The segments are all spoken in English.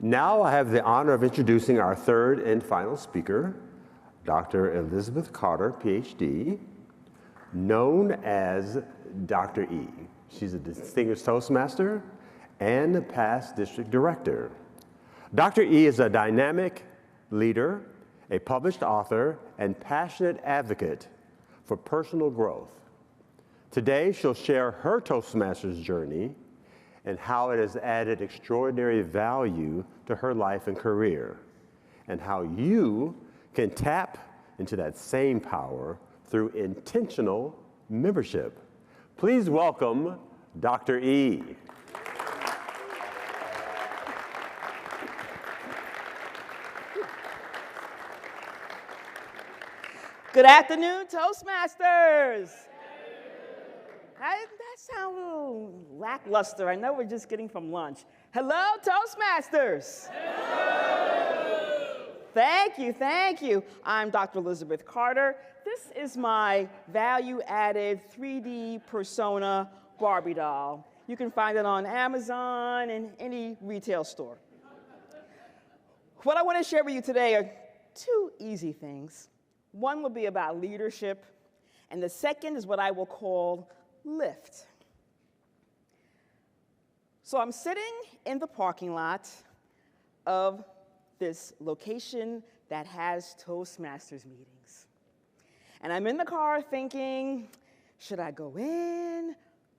Now I have the honor of introducing our third and final speaker, Dr. Elizabeth Carter, PhD, known as Dr. E. She's a distinguished Toastmaster and a past district director. Dr. E is a dynamic leader, a published author, and passionate advocate for personal growth. Today, she'll share her Toastmasters journey and how it has added extraordinary value to her life and career, and how you can tap into that same power through intentional membership. Please welcome Dr. E. Good afternoon, Toastmasters. That sounds a little lackluster. I know we're just getting from lunch. Hello, Toastmasters. Hello. Thank you. I'm Dr. Elizabeth Carter. This is my value-added 3D persona Barbie doll. You can find it on Amazon and any retail store. What I want to share with you today are two easy things. One will be about leadership, and the second is what I will call lift. So I'm sitting in the parking lot of this location that has Toastmasters meetings. And I'm in the car thinking, should I go in?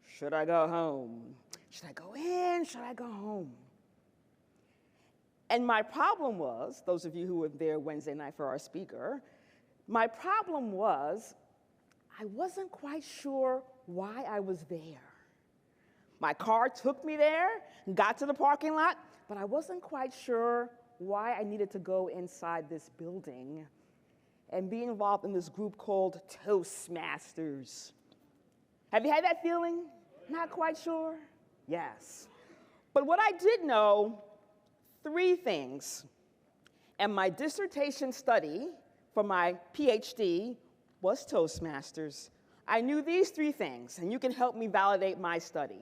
Should I go home? Should I go in? Should I go home? And my problem was, those of you who were there Wednesday night for our speaker, my problem was I wasn't quite sure why I was there. My car took me there, got to the parking lot, but I wasn't quite sure why I needed to go inside this building and be involved in this group called Toastmasters. Have you had that feeling? Not quite sure? Yes. But what I did know, three things. And my dissertation study for my PhD was Toastmasters. I knew these three things, and you can help me validate my study.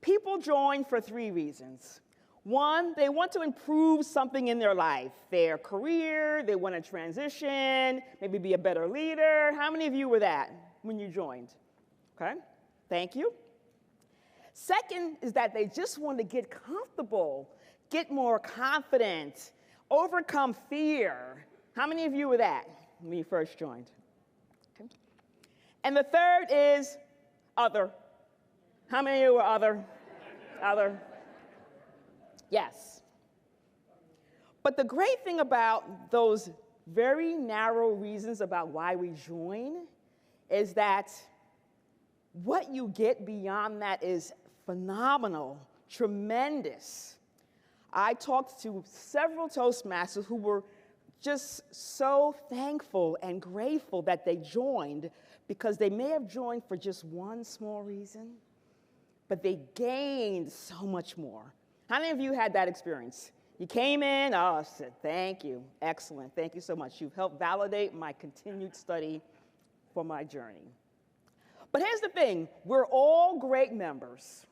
People join for three reasons. One, they want to improve something in their life, their career, they want to transition, maybe be a better leader. How many of you were that when you joined? Okay, thank you. Second is that they just want to get comfortable, get more confident, overcome fear. How many of you were that when you first joined? Okay. And the third is other. How many of you were other? Other? Yes. But the great thing about those very narrow reasons about why we join is that what you get beyond that is phenomenal, tremendous. I talked to several Toastmasters who were just so thankful and grateful that they joined, because they may have joined for just one small reason, but they gained so much more. How many of you had that experience? You came in, oh, I said, thank you, excellent, thank you so much. You've helped validate my continued study for my journey. But here's the thing, we're all great members.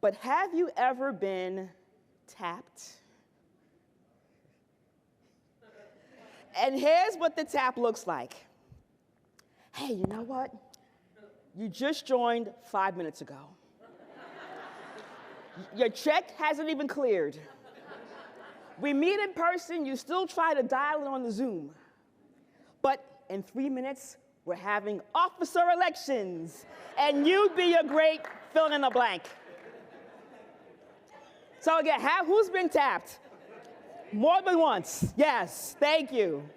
But have you ever been tapped? And here's what the tap looks like. Hey, you know what? You just joined 5 minutes ago. Your check hasn't even cleared. We meet in person, you still try to dial it on the Zoom. But in 3 minutes, we're having officer elections, and you'd be a great fill in the blank. So again, who's been tapped? More than once, yes, thank you.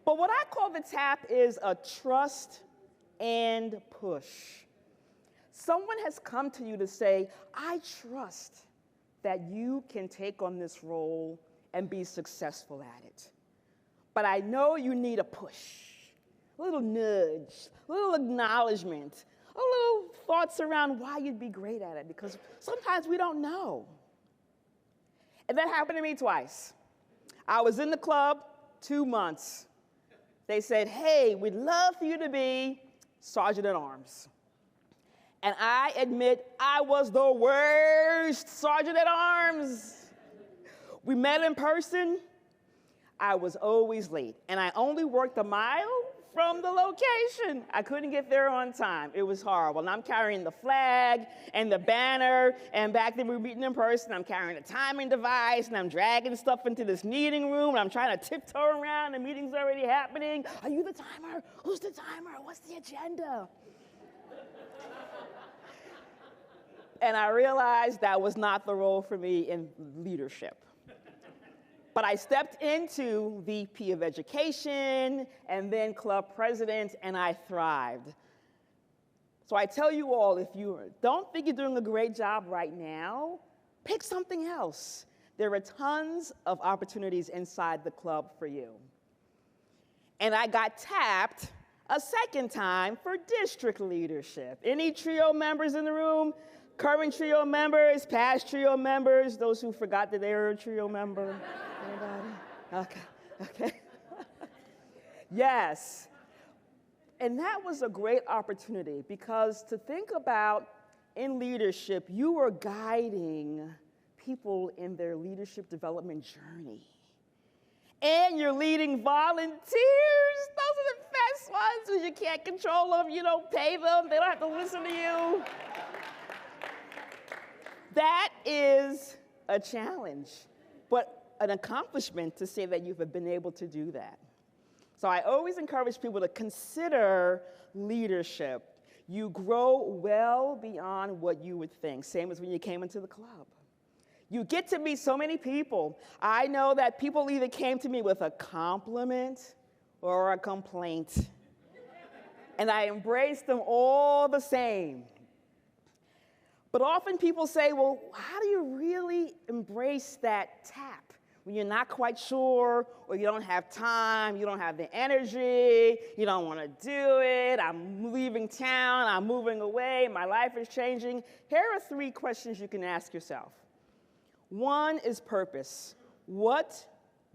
But what I call the tap is a trust and push. Someone has come to you to say, I trust that you can take on this role and be successful at it. But I know you need a push, a little nudge, a little acknowledgement, a little thoughts around why you'd be great at it, because sometimes we don't know. And that happened to me twice. I was in the club 2 months. They said, hey, we'd love for you to be Sergeant at Arms. And I admit I was the worst sergeant at arms. We met in person. I was always late, and I only worked a mile from the location. I couldn't get there on time. It was horrible. And I'm carrying the flag and the banner, and back then we were meeting in person. I'm carrying a timing device, and I'm dragging stuff into this meeting room, and I'm trying to tiptoe around. The meeting's already happening. Are you the timer? Who's the timer? What's the agenda? And I realized that was not the role for me in leadership. But I stepped into VP of Education and then club president, and I thrived. So I tell you all, if you don't think you're doing a great job right now, pick something else. There are tons of opportunities inside the club for you. And I got tapped a second time for district leadership. Any trio members in the room? Current trio members, past trio members, those who forgot that they were a trio member? Anybody? Okay. Yes. And that was a great opportunity because to think about in leadership, you were guiding people in their leadership development journey. And you're leading volunteers. Those are the best ones because you can't control them. You don't pay them. They don't have to listen to you. That is a challenge, but an accomplishment to say that you've been able to do that. So I always encourage people to consider leadership. You grow well beyond what you would think, same as when you came into the club. You get to meet so many people. I know that people either came to me with a compliment or a complaint, and I embraced them all the same. But often people say, well, how do you really embrace that tap when you're not quite sure, or you don't have time, you don't have the energy, you don't want to do it, I'm leaving town, I'm moving away, my life is changing? Here are 3 questions you can ask yourself. 1 is purpose. What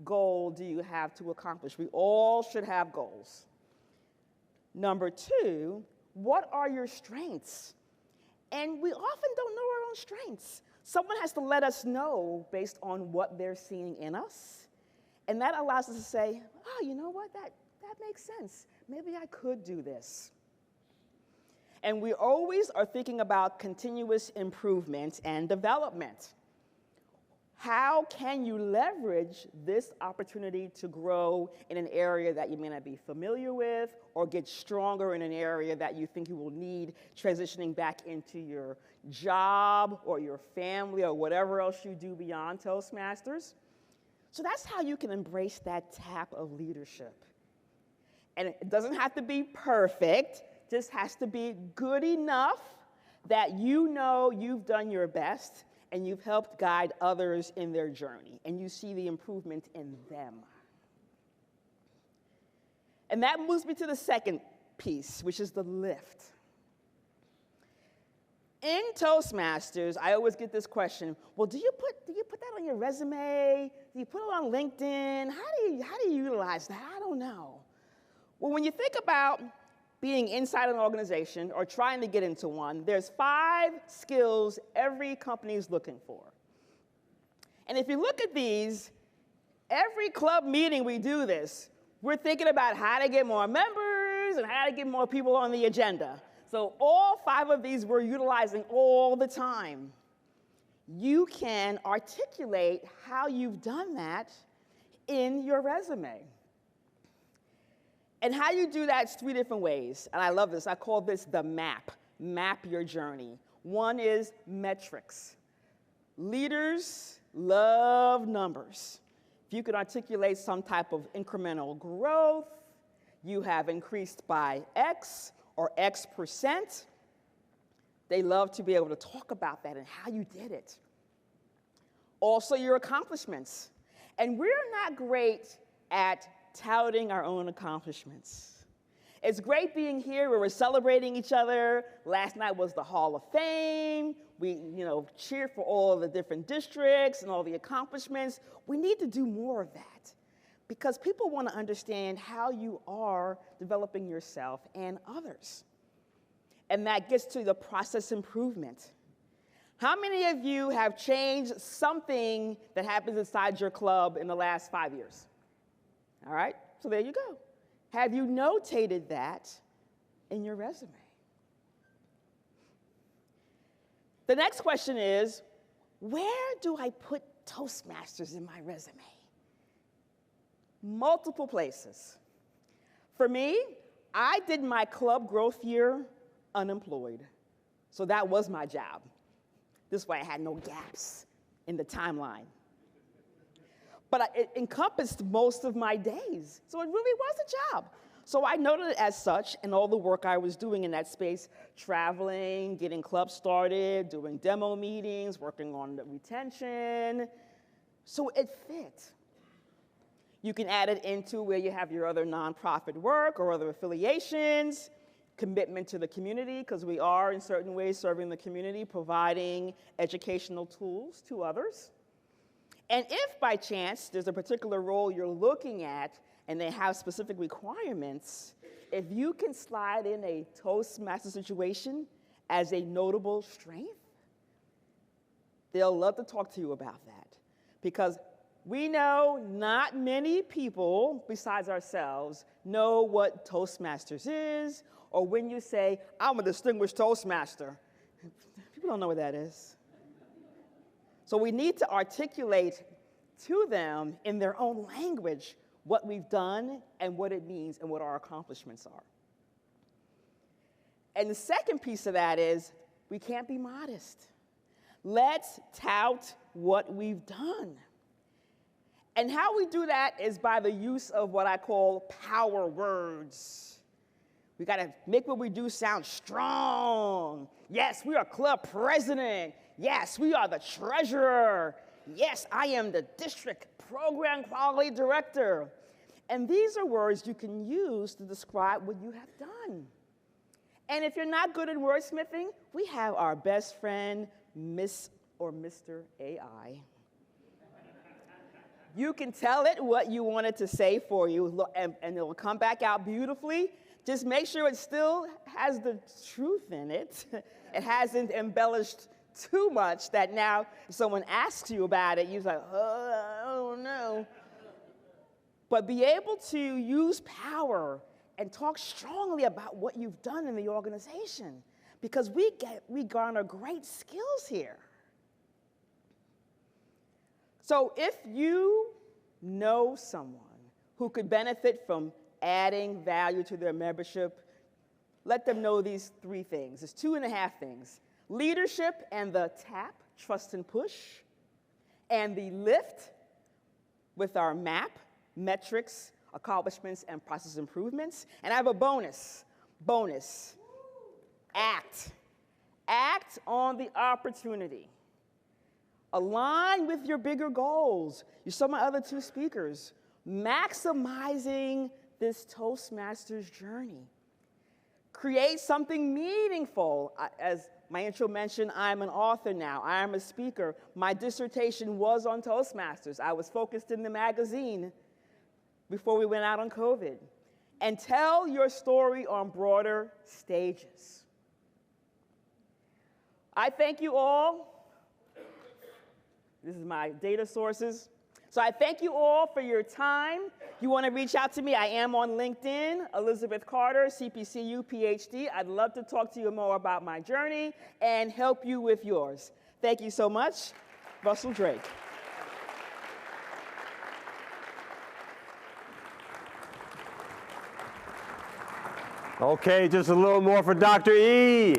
goal do you have to accomplish? We all should have goals. Number 2, what are your strengths? And we often don't know our own strengths. Someone has to let us know based on what they're seeing in us. And that allows us to say, oh, you know what, that makes sense. Maybe I could do this. And we always are thinking about continuous improvement and development. How can you leverage this opportunity to grow in an area that you may not be familiar with or get stronger in an area that you think you will need transitioning back into your job or your family or whatever else you do beyond Toastmasters? So that's how you can embrace that tap of leadership. And it doesn't have to be perfect, just has to be good enough that you know you've done your best and you've helped guide others in their journey, and you see the improvement in them. And that moves me to the second piece, which is the lift. In Toastmasters, I always get this question, well, do you put that on your resume? Do you put it on LinkedIn? How do you utilize that? I don't know. Well, when you think about being inside an organization or trying to get into one, there's 5 skills every company is looking for. And if you look at these, every club meeting we do this, we're thinking about how to get more members and how to get more people on the agenda. So all 5 of these we're utilizing all the time. You can articulate how you've done that in your resume. And how you do that is 3 different ways. And I love this. I call this the map. Map your journey. 1 is metrics. Leaders love numbers. If you can articulate some type of incremental growth, you have increased by X or X percent, they love to be able to talk about that and how you did it. Also, your accomplishments. And we're not great at touting our own accomplishments. It's great being here where we're celebrating each other. Last night was the Hall of Fame. We, cheered for all the different districts and all the accomplishments. We need to do more of that because people want to understand how you are developing yourself and others. And that gets to the process improvement. How many of you have changed something that happens inside your club in the last 5 years? All right, so there you go. Have you notated that in your resume? The next question is, where do I put Toastmasters in my resume? Multiple places. For me, I did my club growth year unemployed. So that was my job. This way I had no gaps in the timeline. But it encompassed most of my days. So it really was a job. So I noted it as such, and all the work I was doing in that space, traveling, getting clubs started, doing demo meetings, working on the retention. So it fit. You can add it into where you have your other nonprofit work or other affiliations, commitment to the community, because we are in certain ways serving the community, providing educational tools to others. And if by chance there's a particular role you're looking at and they have specific requirements, if you can slide in a Toastmaster situation as a notable strength, they'll love to talk to you about that. Because we know not many people besides ourselves know what Toastmasters is, or when you say, I'm a distinguished Toastmaster, people don't know what that is. So we need to articulate to them in their own language what we've done and what it means and what our accomplishments are. And the second piece of that is we can't be modest. Let's tout what we've done. And how we do that is by the use of what I call power words. We gotta make what we do sound strong. Yes, we are club president. Yes, we are the treasurer. Yes, I am the district program quality director. And these are words you can use to describe what you have done. And if you're not good at wordsmithing, we have our best friend, Miss or Mr. AI. You can tell it what you want it to say for you, and it will come back out beautifully. Just make sure it still has the truth in it. It hasn't embellished too much that now if someone asks you about it, you're like, oh, I don't know. But be able to use power and talk strongly about what you've done in the organization, because we garner great skills here. So if you know someone who could benefit from adding value to their membership, let them know these 3 things. There's 2.5 things. Leadership and the tap, trust and push, and the lift with our map, metrics, accomplishments, and process improvements. And I have a bonus. Act. Act on the opportunity. Align with your bigger goals. You saw my other 2 speakers. Maximizing this Toastmasters journey. Create something meaningful. As my intro mentioned, I'm an author now. I am a speaker. My dissertation was on Toastmasters. I was focused in the magazine before we went out on COVID. And tell your story on broader stages. I thank you all. This is my data sources. So I thank you all for your time. If you want to reach out to me, I am on LinkedIn, Elizabeth Carter, CPCU, PhD. I'd love to talk to you more about my journey and help you with yours. Thank you so much. Russell Drake. Okay, just a little more for Dr. E.